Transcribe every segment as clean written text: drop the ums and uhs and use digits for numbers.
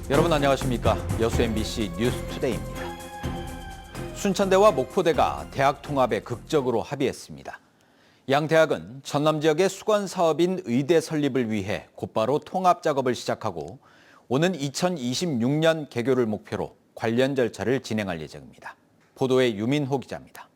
여러분 안녕하십니까? 여수 MBC 뉴스투데이입니다. 순천대와 목포대가 대학 통합에 극적으로 합의했습니다. 양 대학은 전남 지역의 수건 사업인 의대 설립을 위해 곧바로 통합 작업을 시작하고 오는 2026년 개교를 목표로 관련 절차를 진행할 예정입니다. 보도에 유민호 기자입니다.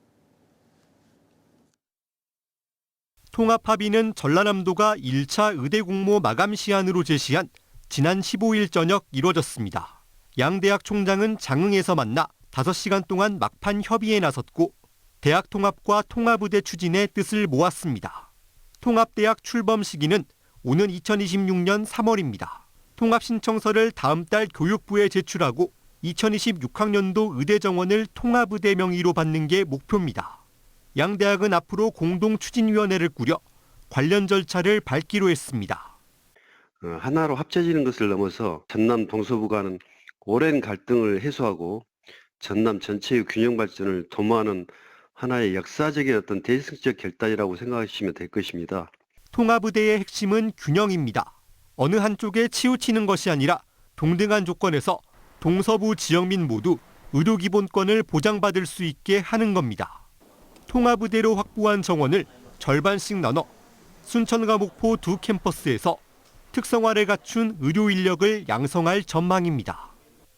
통합 합의는 전라남도가 1차 의대 공모 마감 시한으로 제시한 지난 15일 저녁 이루어졌습니다. 양 대학 총장은 장흥에서 만나 5시간 동안 막판 협의에 나섰고 대학 통합과 통합의대 추진의 뜻을 모았습니다. 통합대학 출범 시기는 오는 2026년 3월입니다. 통합 신청서를 다음 달 교육부에 제출하고 2026학년도 의대 정원을 통합의대 명의로 받는 게 목표입니다. 양 대학은 앞으로 공동추진위원회를 꾸려 관련 절차를 밟기로 했습니다. 하나로 합쳐지는 것을 넘어서 전남 동서부간은 오랜 갈등을 해소하고 전남 전체의 균형 발전을 도모하는 하나의 역사적인 어떤 대승적 결단이라고 생각하시면 될 것입니다. 통합의대의 핵심은 균형입니다. 어느 한쪽에 치우치는 것이 아니라 동등한 조건에서 동서부 지역민 모두 의료기본권을 보장받을 수 있게 하는 겁니다. 통합의대로 확보한 정원을 절반씩 나눠 순천과 목포 두 캠퍼스에서 특성화를 갖춘 의료 인력을 양성할 전망입니다.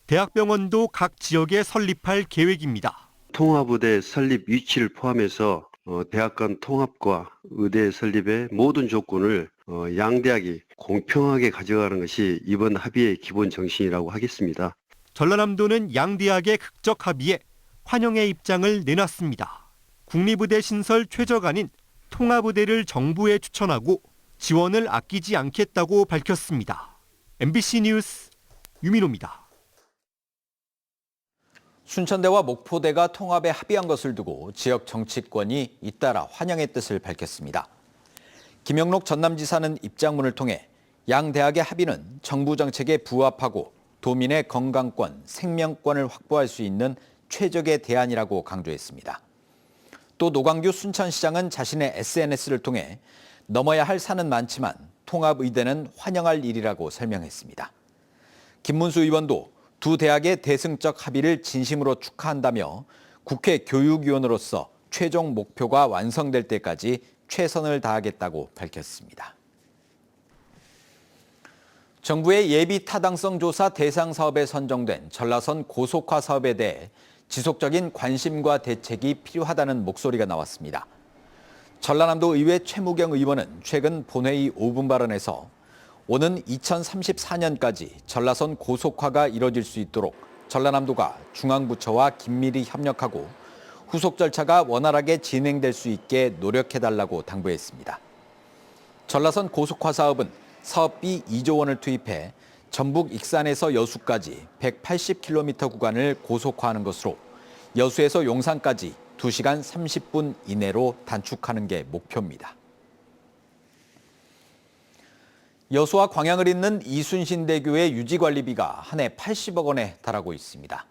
대학병원도 각 지역에 설립할 계획입니다. 통합의대 설립 위치를 포함해서 대학 간 통합과 의대 설립의 모든 조건을 양 대학이 공평하게 가져가는 것이 이번 합의의 기본 정신이라고 하겠습니다. 전라남도는 양 대학의 극적 합의에 환영의 입장을 내놨습니다. 국립의대 신설 최저간인 통합의대를 정부에 추천하고 지원을 아끼지 않겠다고 밝혔습니다. MBC 뉴스 유민호입니다. 순천대와 목포대가 통합에 합의한 것을 두고 지역 정치권이 잇따라 환영의 뜻을 밝혔습니다. 김영록 전남지사는 입장문을 통해 양 대학의 합의는 정부 정책에 부합하고 도민의 건강권, 생명권을 확보할 수 있는 최적의 대안이라고 강조했습니다. 또 노광규 순천시장은 자신의 SNS를 통해 넘어야 할 산은 많지만 통합의대는 환영할 일이라고 설명했습니다. 김문수 의원도 두 대학의 대승적 합의를 진심으로 축하한다며 국회 교육위원으로서 최종 목표가 완성될 때까지 최선을 다하겠다고 밝혔습니다. 정부의 예비 타당성 조사 대상 사업에 선정된 전라선 고속화 사업에 대해 지속적인 관심과 대책이 필요하다는 목소리가 나왔습니다. 전라남도 의회 최무경 의원은 최근 본회의 5분 발언에서 오는 2034년까지 전라선 고속화가 이뤄질 수 있도록 전라남도가 중앙부처와 긴밀히 협력하고 후속 절차가 원활하게 진행될 수 있게 노력해달라고 당부했습니다. 전라선 고속화 사업은 사업비 2조 원을 투입해 전북 익산에서 여수까지 180km 구간을 고속화하는 것으로 여수에서 용산까지 2시간 30분 이내로 단축하는 게 목표입니다. 여수와 광양을 잇는 이순신대교의 유지관리비가 한 해 80억 원에 달하고 있습니다.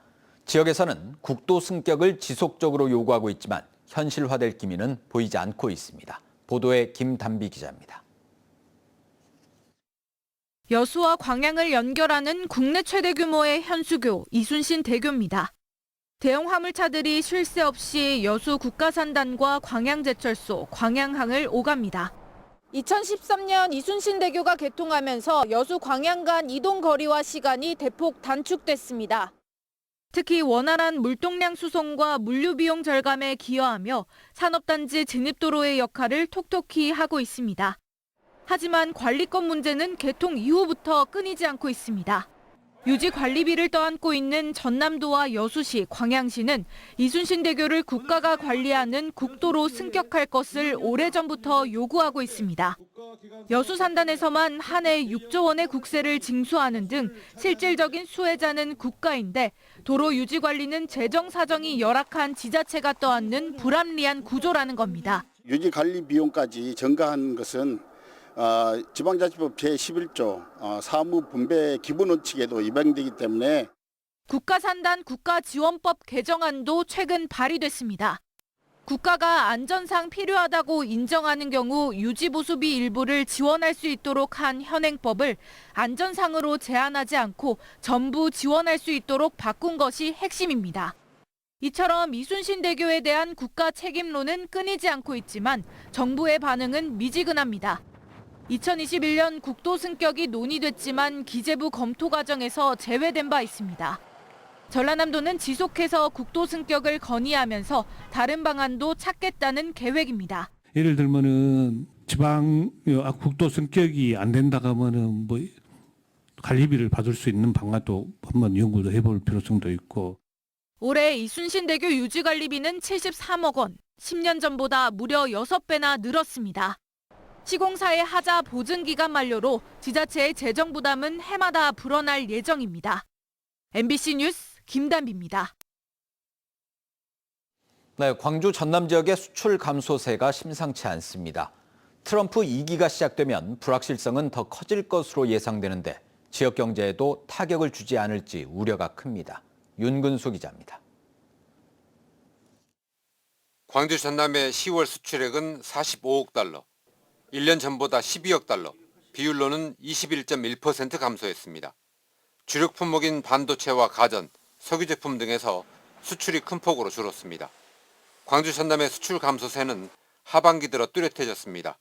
지역에서는 국도 승격을 지속적으로 요구하고 있지만 현실화될 기미는 보이지 않고 있습니다. 보도에 김단비 기자입니다. 여수와 광양을 연결하는 국내 최대 규모의 현수교 이순신대교입니다. 대형 화물차들이 쉴 새 없이 여수 국가산단과 광양제철소, 광양항을 오갑니다. 2013년 이순신대교가 개통하면서 여수 광양 간 이동 거리와 시간이 대폭 단축됐습니다. 특히 원활한 물동량 수송과 물류 비용 절감에 기여하며 산업단지 진입도로의 역할을 톡톡히 하고 있습니다. 하지만 관리권 문제는 개통 이후부터 끊이지 않고 있습니다. 유지 관리비를 떠안고 있는 전남도와 여수시, 광양시는 이순신대교를 국가가 관리하는 국도로 승격할 것을 오래전부터 요구하고 있습니다. 여수 산단에서만 한 해 6조 원의 국세를 징수하는 등 실질적인 수혜자는 국가인데 도로 유지 관리는 재정 사정이 열악한 지자체가 떠안는 불합리한 구조라는 겁니다. 유지 관리 비용까지 증가한 것은 지방자치법 제11조 사무분배 기본원칙에도 위반되기 때문에 국가산단 국가지원법 개정안도 최근 발의됐습니다. 국가가 안전상 필요하다고 인정하는 경우 유지보수비 일부를 지원할 수 있도록 한 현행법을 안전상으로 제한하지 않고 전부 지원할 수 있도록 바꾼 것이 핵심입니다. 이처럼 이순신 대교에 대한 국가 책임론은 끊이지 않고 있지만 정부의 반응은 미지근합니다. 2021년 국도 승격이 논의됐지만 기재부 검토 과정에서 제외된 바 있습니다. 전라남도는 지속해서 국도 승격을 건의하면서 다른 방안도 찾겠다는 계획입니다. 예를 들면은 지방 국도 승격이 안 된다 하면은 뭐 관리비를 받을 수 있는 방안도 한번 연구도 해볼 필요성도 있고. 올해 이순신 대교 유지 관리비는 73억 원, 10년 전보다 무려 6배나 늘었습니다. 시공사의 하자 보증 기간 만료로 지자체의 재정 부담은 해마다 불어날 예정입니다. MBC 뉴스 김단비입니다. 네, 광주 전남 지역의 수출 감소세가 심상치 않습니다. 트럼프 2기가 시작되면 불확실성은 더 커질 것으로 예상되는데 지역 경제에도 타격을 주지 않을지 우려가 큽니다. 윤근수 기자입니다. 광주 전남의 10월 수출액은 45억 달러, 1년 전보다 12억 달러, 비율로는 21.1% 감소했습니다. 주력 품목인 반도체와 가전, 석유 제품 등에서 수출이 큰 폭으로 줄었습니다. 광주 전남의 수출 감소세는 하반기 들어 뚜렷해졌습니다.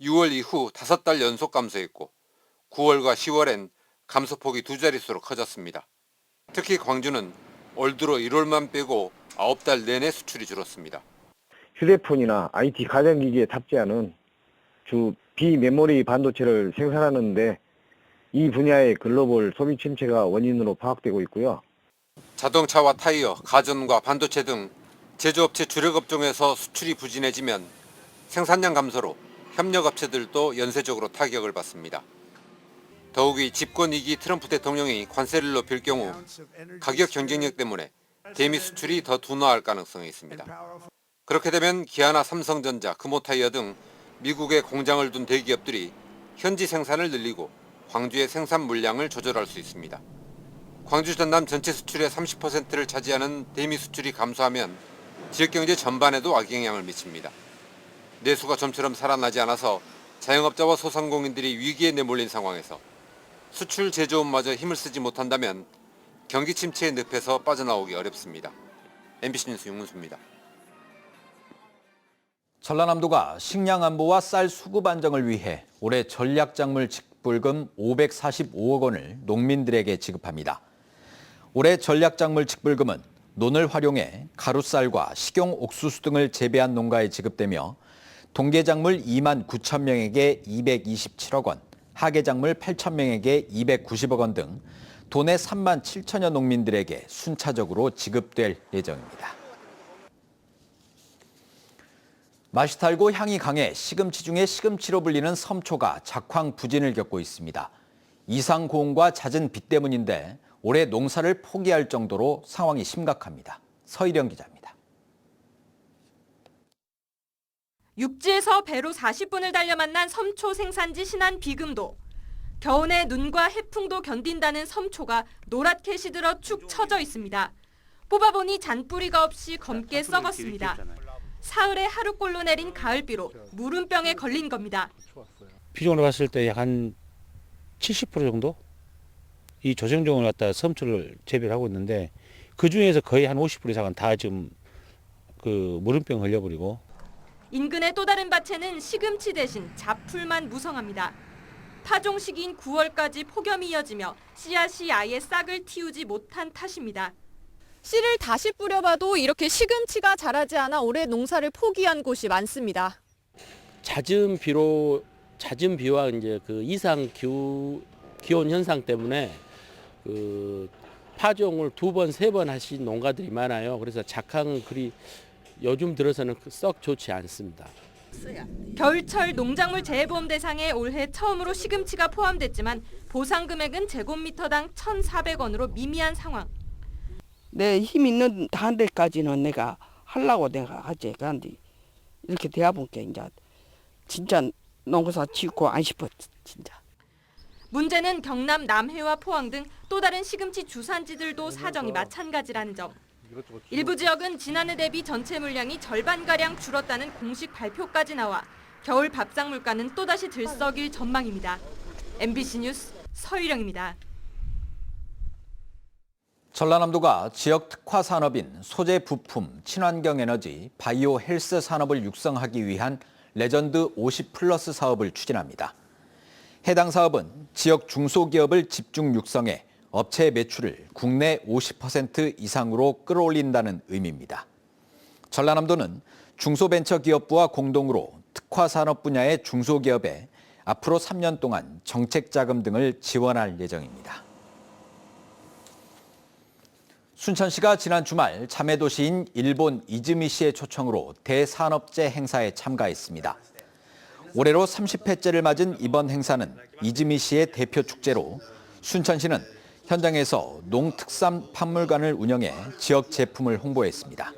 6월 이후 5달 연속 감소했고 9월과 10월엔 감소폭이 2자릿수로 커졌습니다. 특히 광주는 올 들어 1월만 빼고 9달 내내 수출이 줄었습니다. 휴대폰이나 IT 가전기기에 탑재하는 주 비메모리 반도체를 생산하는데 이 분야의 글로벌 소비 침체가 원인으로 파악되고 있고요. 자동차와 타이어, 가전과 반도체 등 제조업체 주력업종에서 수출이 부진해지면 생산량 감소로 협력업체들도 연쇄적으로 타격을 받습니다. 더욱이 집권 2기 트럼프 대통령이 관세를 높일 경우 가격 경쟁력 때문에 대미 수출이 더 둔화할 가능성이 있습니다. 그렇게 되면 기아나 삼성전자, 금호타이어 등 미국에 공장을 둔 대기업들이 현지 생산을 늘리고 광주의 생산 물량을 조절할 수 있습니다. 광주 전남 전체 수출의 30%를 차지하는 대미 수출이 감소하면 지역경제 전반에도 악영향을 미칩니다. 내수가 좀처럼 살아나지 않아서 자영업자와 소상공인들이 위기에 내몰린 상황에서 수출 제조업마저 힘을 쓰지 못한다면 경기 침체의 늪에서 빠져나오기 어렵습니다. MBC 뉴스 윤문수입니다. 전라남도가 식량 안보와 쌀 수급 안정을 위해 올해 전략작물 직불금 545억 원을 농민들에게 지급합니다. 올해 전략작물 직불금은 논을 활용해 가루쌀과 식용 옥수수 등을 재배한 농가에 지급되며 동계작물 2만 9천 명에게 227억 원, 하계작물 8천 명에게 290억 원 등 도내 3만 7천여 농민들에게 순차적으로 지급될 예정입니다. 맛이 달고 향이 강해 시금치 중에 시금치로 불리는 섬초가 작황 부진을 겪고 있습니다. 이상 고온과 잦은 비 때문인데 올해 농사를 포기할 정도로 상황이 심각합니다. 서희령 기자입니다. 육지에서 배로 40분을 달려 만난 섬초 생산지 신안 비금도. 겨울에 눈과 해풍도 견딘다는 섬초가 노랗게 시들어 축 처져 있습니다. 뽑아보니 잔뿌리가 없이 검게 썩었습니다. 사흘에 하루꼴로 내린 가을비로 무름병에 걸린 겁니다. 비중으로 봤을 때 약 한 70% 정도? 이 조정종을 갖다 섬초를 재배를 하고 있는데 그 중에서 거의 한 50% 이상은 다 지금 그 무름병 걸려버리고. 인근의 또 다른 밭에는 시금치 대신 잡풀만 무성합니다. 파종 시기인 9월까지 폭염이 이어지며 씨앗이 아예 싹을 틔우지 못한 탓입니다. 씨를 다시 뿌려봐도 이렇게 시금치가 자라지 않아 올해 농사를 포기한 곳이 많습니다. 잦은 비와 이제 그 이상 기온 현상 때문에 그 파종을 2번, 3번 하신 농가들이 많아요. 그래서 작황 그리 요즘 들어서는 썩 좋지 않습니다. 겨울철 농작물 재해보험 대상에 올해 처음으로 시금치가 포함됐지만 보상 금액은 제곱미터당 1,400원으로 미미한 상황. 내 힘 있는 한 데까지는 내가 하려고 내가 하지. 그런데 이렇게 대해보니까 이제 진짜 농사 짓고 안 싶어 진짜. 문제는 경남 남해와 포항 등 또 다른 시금치 주산지들도 사정이 마찬가지라는 점. 일부 지역은 지난해 대비 전체 물량이 절반가량 줄었다는 공식 발표까지 나와 겨울 밥상 물가는 또다시 들썩일 전망입니다. MBC 뉴스 서유령입니다. 전라남도가 지역 특화 산업인 소재 부품, 친환경 에너지, 바이오 헬스 산업을 육성하기 위한 레전드 50플러스 사업을 추진합니다. 해당 사업은 지역 중소기업을 집중 육성해 업체 매출을 국내 50% 이상으로 끌어올린다는 의미입니다. 전라남도는 중소벤처기업부와 공동으로 특화 산업 분야의 중소기업에 앞으로 3년 동안 정책자금 등을 지원할 예정입니다. 순천시가 지난 주말 자매도시인 일본 이즈미시의 초청으로 대산업제 행사에 참가했습니다. 올해로 30회째를 맞은 이번 행사는 이즈미시의 대표 축제로 순천시는 현장에서 농특산 박물관을 운영해 지역 제품을 홍보했습니다.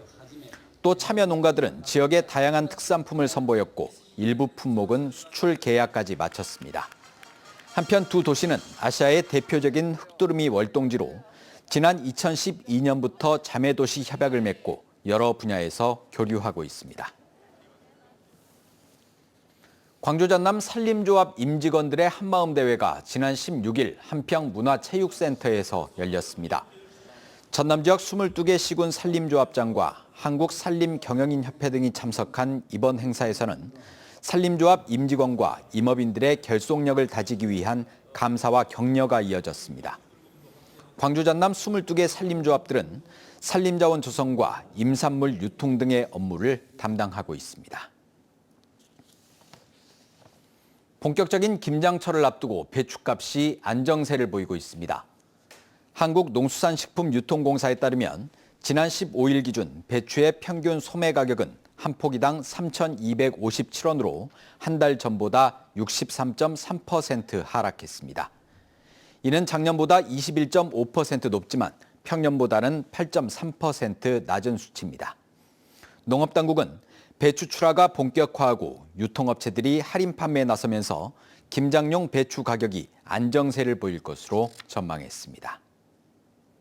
또 참여 농가들은 지역의 다양한 특산품을 선보였고 일부 품목은 수출 계약까지 마쳤습니다. 한편 두 도시는 아시아의 대표적인 흑두루미 월동지로 지난 2012년부터 자매도시 협약을 맺고 여러 분야에서 교류하고 있습니다. 광주 전남 산림조합 임직원들의 한마음 대회가 지난 16일 한평문화체육센터에서 열렸습니다. 전남 지역 22개 시군 산림조합장과 한국산림경영인협회 등이 참석한 이번 행사에서는 산림조합 임직원과 임업인들의 결속력을 다지기 위한 감사와 격려가 이어졌습니다. 광주 전남 22개 산림조합들은 산림자원 조성과 임산물 유통 등의 업무를 담당하고 있습니다. 본격적인 김장철을 앞두고 배추값이 안정세를 보이고 있습니다. 한국농수산식품유통공사에 따르면 지난 15일 기준 배추의 평균 소매 가격은 한 포기당 3,257원으로 한 달 전보다 63.3% 하락했습니다. 이는 작년보다 21.5% 높지만 평년보다는 8.3% 낮은 수치입니다. 농업당국은 배추 출하가 본격화하고 유통업체들이 할인 판매에 나서면서 김장용 배추 가격이 안정세를 보일 것으로 전망했습니다.